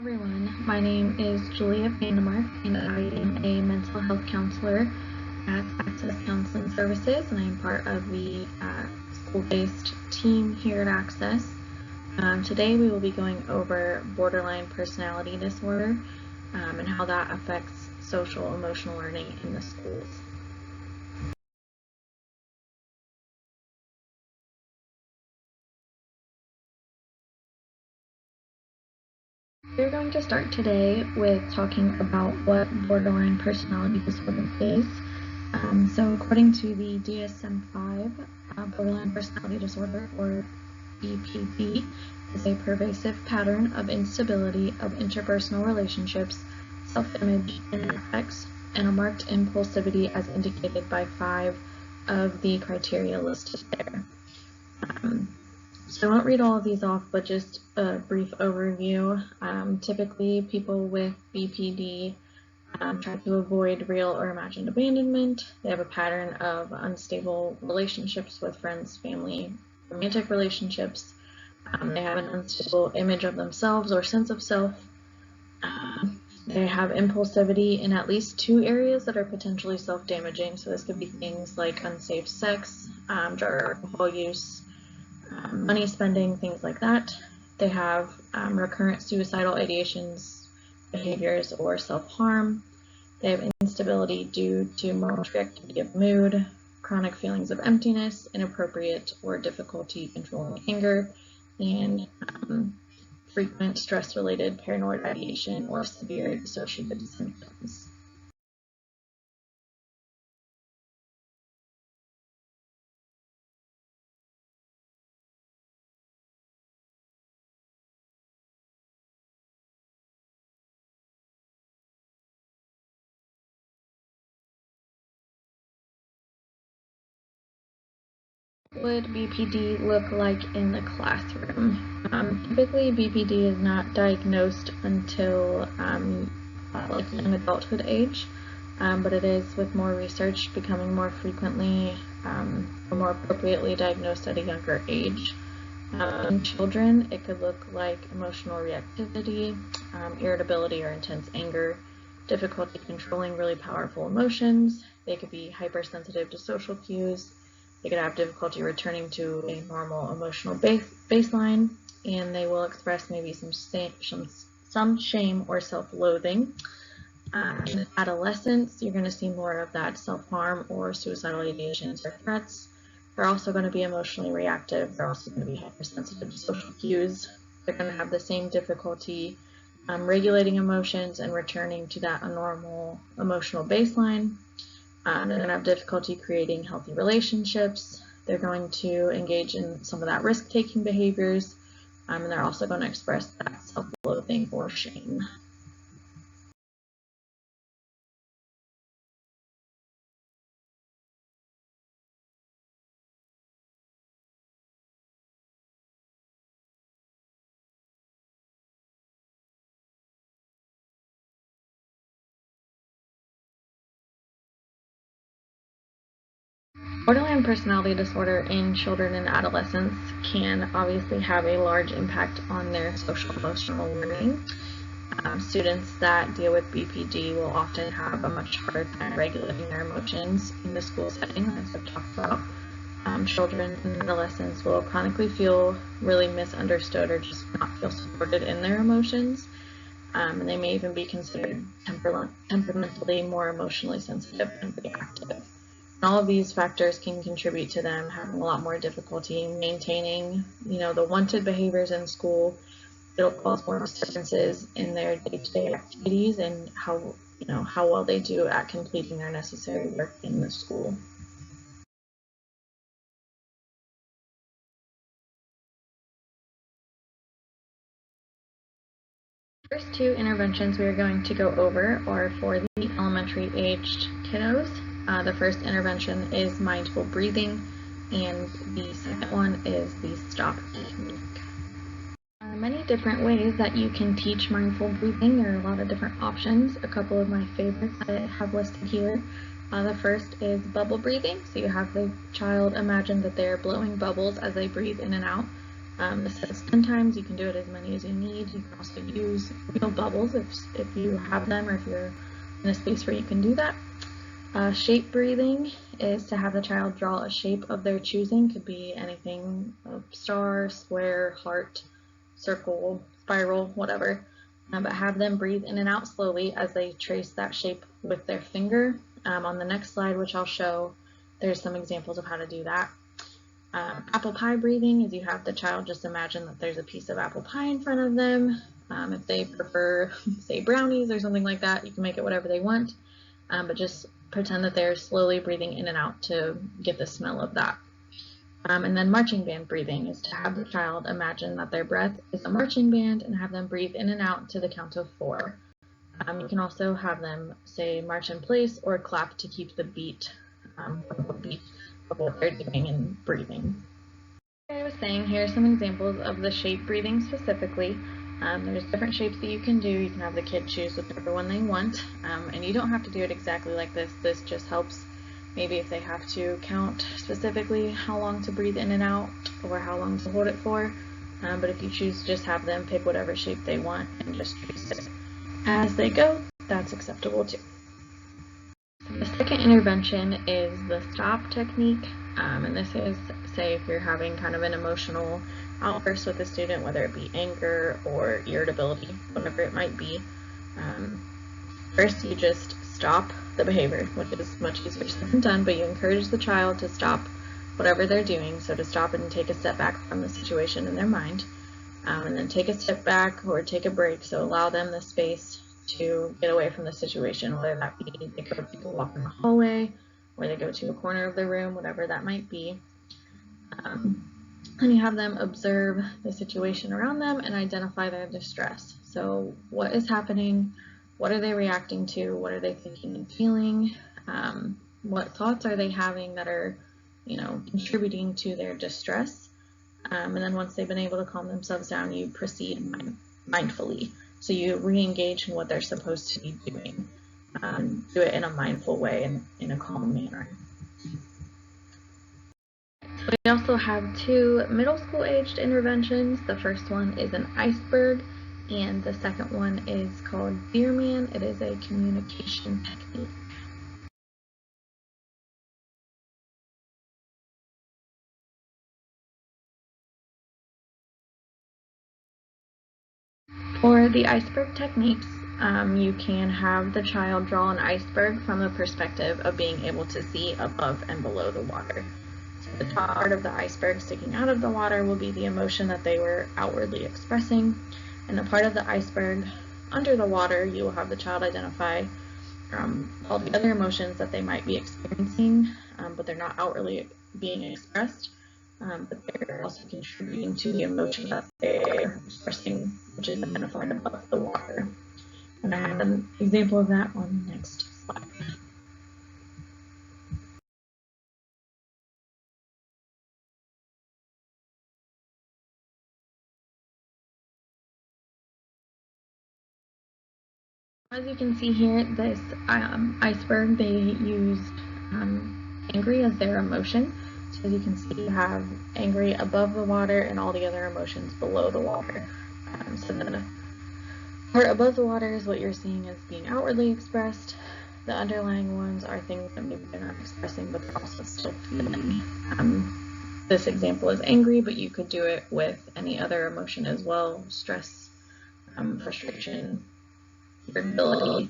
Everyone, my name is Julia Vandemark, and I am a mental health counselor at Access Counseling Services, and I am part of the school-based team here at Access. Today we will be going over borderline personality disorder and how that affects social emotional learning in the schools. We're going to start today with talking about what borderline personality disorder is. So according to the DSM-5, borderline personality disorder, or BPD, is a pervasive pattern of instability of interpersonal relationships, self-image, and affects, and a marked impulsivity as indicated by 5 of the criteria listed there. So I won't read all of these off, but just a brief overview. Typically, people with BPD try to avoid real or imagined abandonment. They have a pattern of unstable relationships with friends, family, romantic relationships. They have an unstable image of themselves or sense of self. They have impulsivity in at least 2 areas that are potentially self-damaging. So this could be things like unsafe sex, drug or alcohol use, money spending, things like that. They have recurrent suicidal ideations, behaviors, or self-harm. They have instability due to momentary reactivity of mood, chronic feelings of emptiness, inappropriate or difficulty controlling anger, and frequent stress-related paranoid ideation or severe dissociative symptoms. What would BPD look like in the classroom? Typically, BPD is not diagnosed until like young adulthood age, but it is, with more research, becoming more frequently or more appropriately diagnosed at a younger age. In children, it could look like emotional reactivity, irritability or intense anger, difficulty controlling really powerful emotions. They could be hypersensitive to social cues. They could have difficulty returning to a normal emotional baseline, and they will express maybe some shame or self-loathing. In adolescence, you're going to see more of that self-harm or suicidal ideations or threats. They're also going to be emotionally reactive. They're also going to be hypersensitive to social cues. They're going to have the same difficulty regulating emotions and returning to that normal emotional baseline. They're going to have difficulty creating healthy relationships. They're going to engage in some of that risk-taking behaviors, and they're also going to express that self-loathing or shame. Borderline personality disorder in children and adolescents can obviously have a large impact on their social emotional learning. Students that deal with BPD will often have a much harder time regulating their emotions in the school setting, as I've talked about. Children and adolescents will chronically feel really misunderstood or just not feel supported in their emotions. And they may even be considered temperamentally more emotionally sensitive and reactive. And all of these factors can contribute to them having a lot more difficulty maintaining, the wanted behaviors in school. It'll cause more disturbances in their day-to-day activities and how well they do at completing their necessary work in the school. First 2 interventions we are going to go over are for the elementary aged kiddos. The first intervention is mindful breathing, and the second one is the stop technique. There are many different ways that you can teach mindful breathing. There are a lot of different options. A couple of my favorites I have listed here. The first is bubble breathing. So you have the child imagine that they're blowing bubbles as they breathe in and out. This says 10 times. You can do it as many as you need. You can also use real bubbles if you have them, or if you're in a space where you can do that. Shape breathing is to have the child draw a shape of their choosing. Could be anything, a star, square, heart, circle, spiral, whatever. But have them breathe in and out slowly as they trace that shape with their finger. On the next slide, which I'll show, there's some examples of how to do that. Apple pie breathing is you have the child just imagine that there's a piece of apple pie in front of them. If they prefer, say, brownies or something like that, you can make it whatever they want, but just pretend that they're slowly breathing in and out to get the smell of that. And then marching band breathing is to have the child imagine that their breath is a marching band and have them breathe in and out to the count of 4. You can also have them say march in place or clap to keep the beat of what they're doing and breathing. Like I was saying, here are some examples of the shape breathing specifically. There's different shapes that you can do. You can have the kid choose whichever one they want, and you don't have to do it exactly like this. This just helps maybe if they have to count specifically how long to breathe in and out or how long to hold it for. But if you choose to just have them pick whatever shape they want and just trace it as they go, that's acceptable too. The second intervention is the stop technique, and this is, say, if you're having kind of an emotional outburst with a student, whether it be anger or irritability, whatever it might be. First, you just stop the behavior, which is much easier said than done, but you encourage the child to stop whatever they're doing, so to stop and take a step back from the situation in their mind, and then take a step back or take a break, so allow them the space to get away from the situation, whether that be they go to walk in the hallway or they go to a corner of the room, whatever that might be. And you have them observe the situation around them and identify their distress. So what is happening? What are they reacting to? What are they thinking and feeling? What thoughts are they having that are, contributing to their distress? And then once they've been able to calm themselves down, you proceed mindfully. So you re-engage in what they're supposed to be doing. Do it in a mindful way and in a calm manner. We also have 2 middle school aged interventions. The first one is an iceberg, and the second one is called Dear Man. It is a communication technique. For the iceberg techniques, you can have the child draw an iceberg from the perspective of being able to see above and below the water. So the top part of the iceberg sticking out of the water will be the emotion that they were outwardly expressing, and the part of the iceberg under the water, you will have the child identify all the other emotions that they might be experiencing, but they're not outwardly being expressed. But they're also contributing to the emotion that they're expressing, which is identified above the water. And I have an example of that on the next slide. As you can see here, this iceberg, they used angry as their emotion. So as you can see, you have angry above the water and all the other emotions below the water. So the part above the water is what you're seeing as being outwardly expressed. The underlying ones are things that maybe they're not expressing, but they're also still feeling. This example is angry, but you could do it with any other emotion as well: stress, frustration, irritability,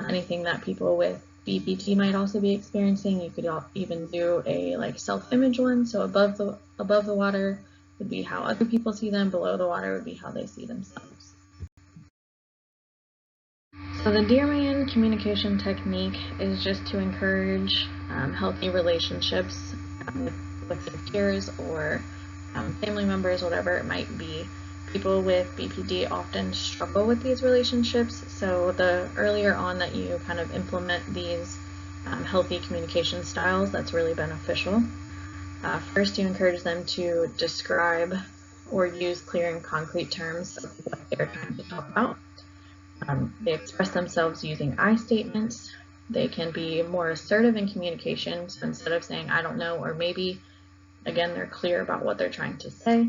anything that people with BPD might also be experiencing. You could even do a self-image one. So above the water would be how other people see them. Below the water would be how they see themselves. So the Dear Man communication technique is just to encourage healthy relationships with their peers or family members, whatever it might be. People with BPD often struggle with these relationships, so the earlier on that you kind of implement these healthy communication styles, that's really beneficial. First, you encourage them to describe or use clear and concrete terms of what they're trying to talk about. They express themselves using I statements. They can be more assertive in communication, so instead of saying I don't know or maybe, again, they're clear about what they're trying to say.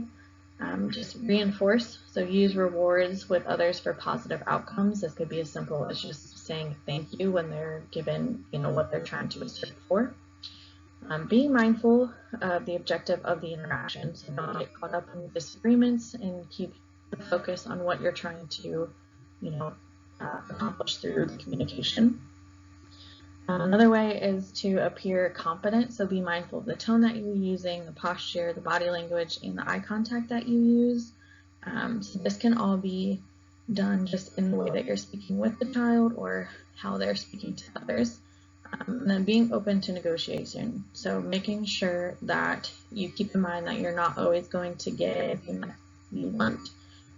Just reinforce, so use rewards with others for positive outcomes. This could be as simple as just saying thank you when they're given, what they're trying to achieve for. Being mindful of the objective of the interaction, so don't get caught up in disagreements and keep the focus on what you're trying to, accomplish through the communication. Another way is to appear confident, so be mindful of the tone that you're using, the posture, the body language, and the eye contact that you use. So this can all be done just in the way that you're speaking with the child or how they're speaking to others. And then being open to negotiation, so making sure that you keep in mind that you're not always going to get anything that you want.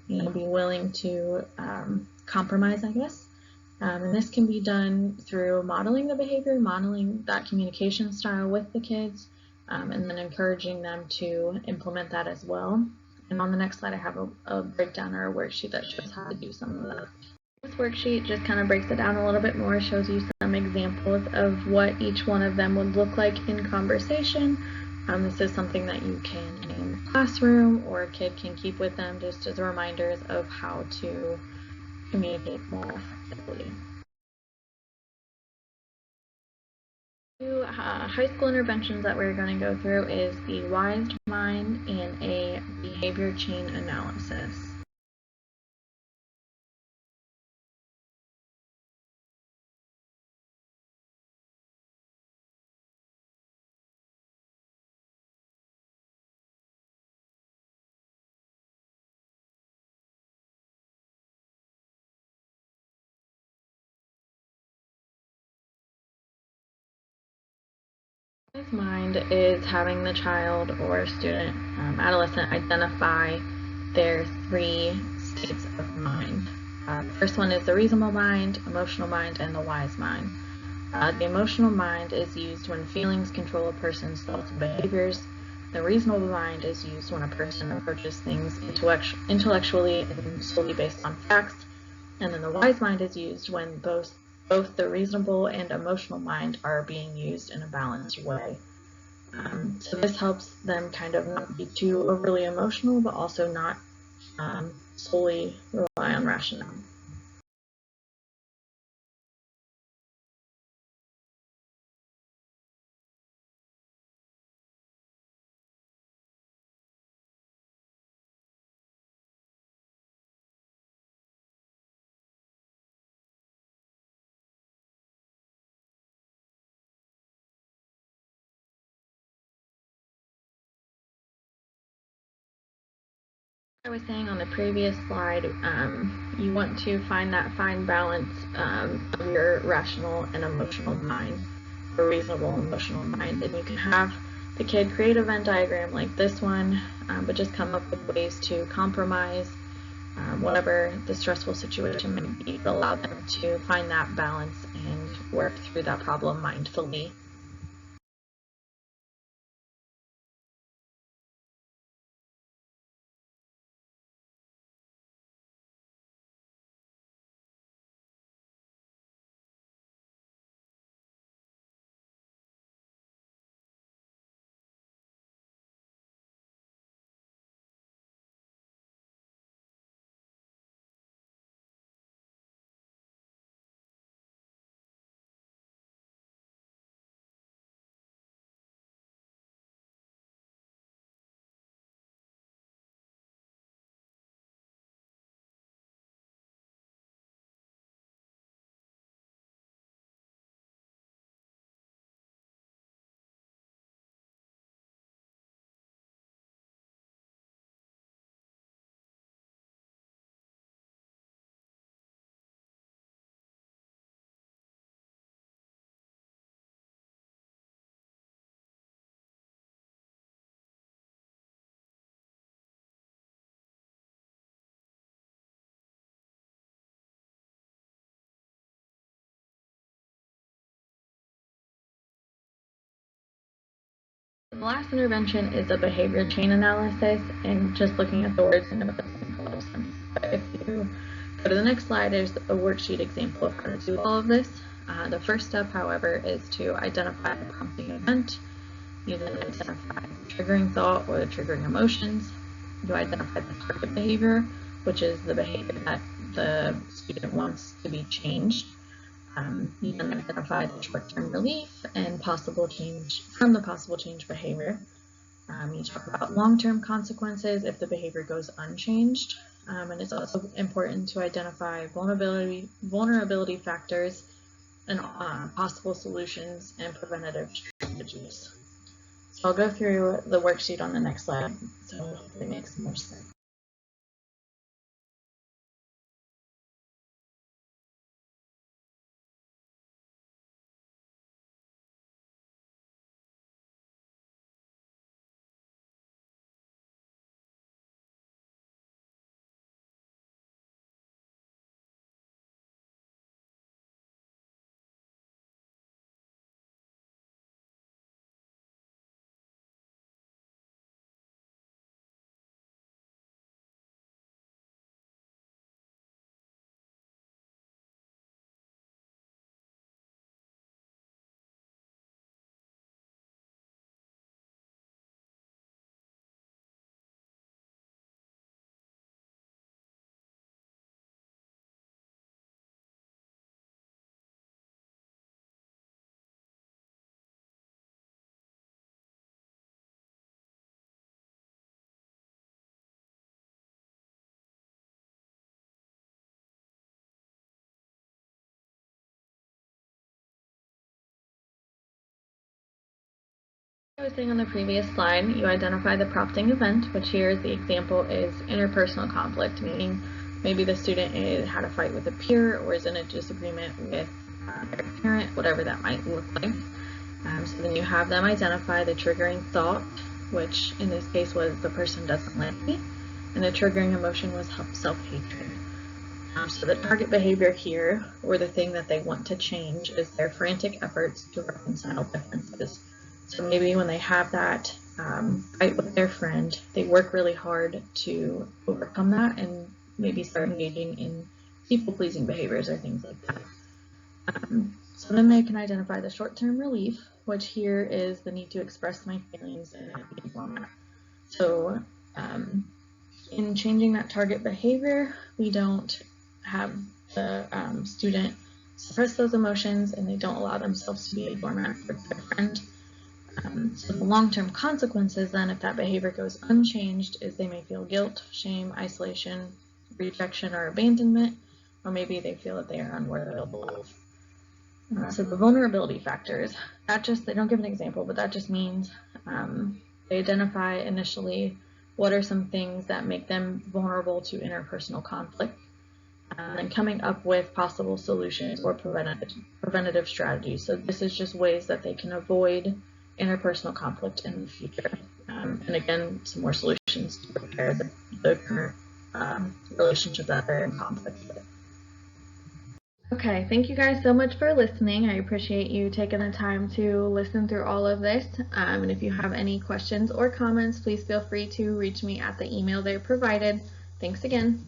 Be willing to compromise, I guess. And this can be done through modeling the behavior, modeling that communication style with the kids, and then encouraging them to implement that as well. And on the next slide, I have a breakdown or a worksheet that shows how to do some of that. This worksheet just kind of breaks it down a little bit more, shows you some examples of what each one of them would look like in conversation. This is something that you can in the classroom or a kid can keep with them just as reminders of how to communicate more effectively. Two high school interventions that we're going to go through is the WISE mind and a behavior chain analysis. WISE mind is having the child or student, adolescent identify their 3 states of mind. The first one is the reasonable mind, emotional mind, and the wise mind. The emotional mind is used when feelings control a person's thoughts and behaviors. The reasonable mind is used when a person approaches things intellectually and solely based on facts. And then the wise mind is used when both the reasonable and emotional mind are being used in a balanced way. So this helps them kind of not be too overly emotional, but also not solely rely on rationale. I was saying on the previous slide, you want to find that fine balance of your rational and emotional mind, or reasonable emotional mind. And you can have the kid create a Venn diagram like this one, but just come up with ways to compromise whatever the stressful situation may be, but allow them to find that balance and work through that problem mindfully. The last intervention is a behavior chain analysis, and just looking at the words and it makes a lot of sense. But if you go to the next slide, there's a worksheet example of how to do all of this. The first step, however, is to identify the prompting event. You then identify the triggering thought or the triggering emotions. You identify the target behavior, which is the behavior that the student wants to be changed. You then identify the short-term relief and possible change from the possible change behavior. You talk about long-term consequences if the behavior goes unchanged. And it's also important to identify vulnerability factors and possible solutions and preventative strategies. So I'll go through the worksheet on the next slide, so hopefully it makes more sense. I was saying on the previous slide, you identify the prompting event, which here is the example is interpersonal conflict, meaning maybe the student had a fight with a peer or is in a disagreement with their parent, whatever that might look like. So then you have them identify the triggering thought, which in this case was the person doesn't like me, and the triggering emotion was self-hatred. So the target behavior here, or the thing that they want to change, is their frantic efforts to reconcile differences. So maybe when they have that fight with their friend, they work really hard to overcome that and maybe start engaging in people-pleasing behaviors or things like that. So then they can identify the short-term relief, which here is the need to express my feelings in a happy format. So in changing that target behavior, we don't have the student suppress those emotions and they don't allow themselves to be a doormat for their friend. So the long-term consequences then, if that behavior goes unchanged, is they may feel guilt, shame, isolation, rejection, or abandonment, or maybe they feel that they are unworthy of love. So the vulnerability factors, they don't give an example, but that just means they identify initially what are some things that make them vulnerable to interpersonal conflict, and coming up with possible solutions or preventative strategies. So this is just ways that they can avoid interpersonal conflict in the future. And again, some more solutions to repair the current relationship that they're in conflict with. Okay, thank you guys so much for listening. I appreciate you taking the time to listen through all of this. And if you have any questions or comments, please feel free to reach me at the email they provided. Thanks again.